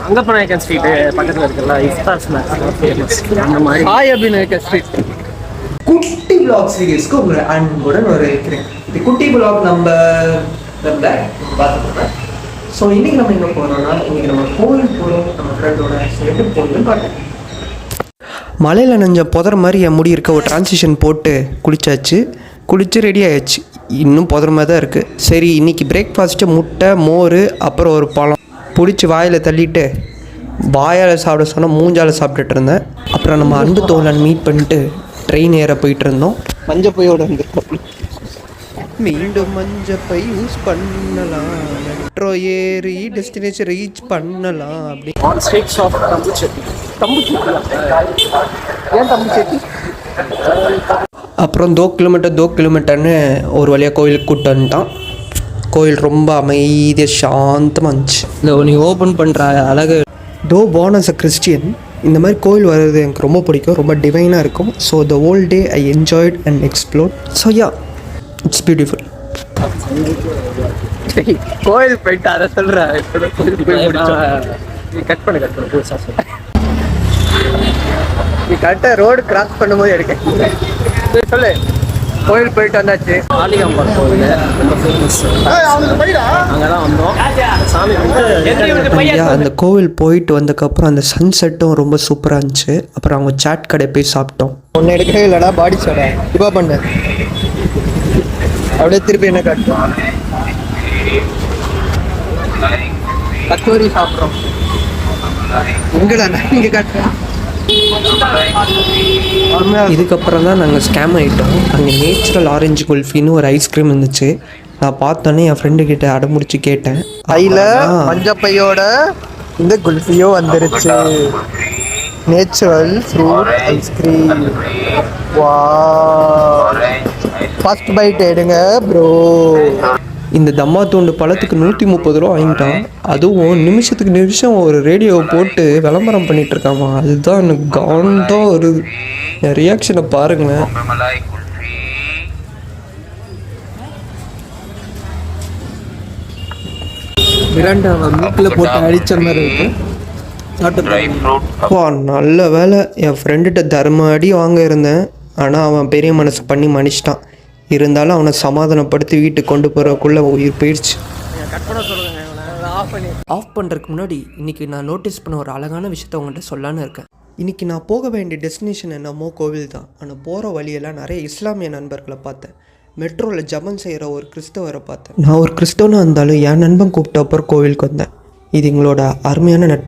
அங்கப்பநாயக்கன் street பக்கத்தில் இருக்கிற இஃப்தார் snacks famous. அந்த மாதிரி ஹாய் அபிநாயக்கன் ஸ்ட்ரீட். குட்டி விளாக் சீரீஸ்க்கு உங்களை அன்புடன் வரவேற்கிறேன். இந்த குட்டி விளாக் நம்ம பார்த்துக்கோங்க. ஸோ இன்னைக்கு நம்ம எங்கே போகிறோம்னா, இன்னைக்கு நம்ம கோவில் போகிறோம். நம்ம ஃப்ரெண்டோட எப்படி போகணும்னு பார்த்தேன். மலையில் நஞ்ச புதற மாதிரி என் முடி இருக்க ஒரு டிரான்சிஷன் போட்டு குளிச்சு ரெடி ஆயிடுச்சு. இன்னும் புதற மாதிரி தான் இருக்குது. சரி, இன்றைக்கி பிரேக்ஃபாஸ்ட்டு முட்டை, மோர், அப்புறம் ஒரு பழம் பிடிச்சி வாயில் தள்ளிட்டு வாயால் சாப்பிட சொன்னால் மூஞ்சால் சாப்பிட்டுட்டு இருந்தேன். அப்புறம் நம்ம அன்பு தோழன் மீட் பண்ணிட்டு ட்ரெயின் ஏற போயிட்டு இருந்தோம். மஞ்சப்பையோடு வந்துருக்கோம். மீண்டும் மஞ்சப்பை யூஸ் பண்ணலாம், மெட்ரோ ஏறி டெஸ்டினேஷன் ரீச் பண்ணலாம் அப்படி. On streets of Thambuchetty. ஏன் தம்புச்செட்டி? அப்புறம் 2 கிலோமீட்டர்னு ஒரு வழியாக கோயிலுக்கு கூப்பிட்டு வந்துட்டான். கோயில் ரொம்ப அமைதியாக சாந்தமாக இருந்துச்சு. இந்த நீ ஓப்பன் பண்ணுற அழகு. போனஸ் அ கிறிஸ்டியன், இந்த மாதிரி கோயில் வர்றது எனக்கு ரொம்ப பிடிக்கும். ரொம்ப டிவைனாக இருக்கும். So the whole day I enjoyed and explore. So yeah, it's beautiful. கோயில் போயிட்டு அதை சொல்கிறேன். நீ கட் பண்ணு நீ கரெக்டாக ரோடு கிராஸ் பண்ணும்போது எடுக்க சொல்லு. கோயில் போயிட்டு வந்தாச்சு. காளிகாம்பாள் கோவில் ரொம்ப ஃபேமஸ். அங்கே தான் வந்தோம். சாமி அந்த கோவில் போயிட்டு வந்ததுக்கப்புறம் அந்த சன்செட்டும் ரொம்ப சூப்பராக இருந்துச்சு. அப்புறம் அவங்க சாட் கடை போய் சாப்பிட்டோம். ஒன்று எடுக்கவே இல்லைடா, பாடி சோடா இப்போ பண்ண அப்படியே திருப்பி என்ன காட்டுறோம், கத்தோரி சாப்பிட்றோம். எங்கடா இங்கே காட்டுறோம். இதுக்கப்புறம் தான் நாங்கள் ஸ்கேம் ஆகிட்டோம். அங்கே நேச்சுரல் ஆரஞ்சு குல்ஃபின்னு ஒரு ஐஸ்கிரீம் இருந்துச்சு. நான் பார்த்தோன்னே என் ஃப்ரெண்டுக்கிட்ட அடமுடிச்சு கேட்டேன். அதில் மஞ்சப்பையோட இந்த குல்ஃபியோ வந்துருச்சு. Natural fruit ice cream. வா, ஃபர்ஸ்ட் பைட் எடுங்க ப்ரோ. இந்த தம்மாத்தூண்டு பழத்துக்கு 130 ரூபா வாங்கிட்டான். அதுவும் நிமிஷம் ஒரு ரேடியோவை போட்டு விளம்பரம் பண்ணிட்டு இருக்காமா. அதுதான் எனக்கு காண்டாக வருது. என் ரியாக்ஷனை பாருங்களேன். மிராண்டாவை மூக்கில் போட்டு அடித்த மாதிரி இருக்கு. நல்ல வேலை, என் ஃப்ரெண்டுகிட்ட தர்ம அடி வாங்க இருந்தேன். ஆனால் அவன் பெரிய மனசு பண்ணி மன்னிச்சிட்டான். இருந்தாலும் அவனை சமாதானப்படுத்தி வீட்டுக்கு கொண்டு போகிறக்குள்ளே உயிர் போயிடுச்சு. ஆஃப் பண்ணுறதுக்கு முன்னாடி இன்றைக்கி நான் நோட்டீஸ் பண்ண ஒரு அழகான விஷயத்த உங்கள்கிட்ட சொல்லான்னு இருக்கேன். இன்றைக்கி நான் போக வேண்டிய டெஸ்டினேஷன் என்னமோ கோவில் தான். ஆனால் போகிற வழியெல்லாம் நிறைய இஸ்லாமிய நண்பர்களை பார்த்தேன். மெட்ரோவில் ஜபம் செய்கிற ஒரு கிறிஸ்தவரை பார்த்தேன். நான் ஒரு கிறிஸ்தவனாக இருந்தாலும் என் நண்பன் கூப்பிட்ட அப்புறம் கோவிலுக்கு வந்தேன். இது எங்களோட அருமையான நட்பு.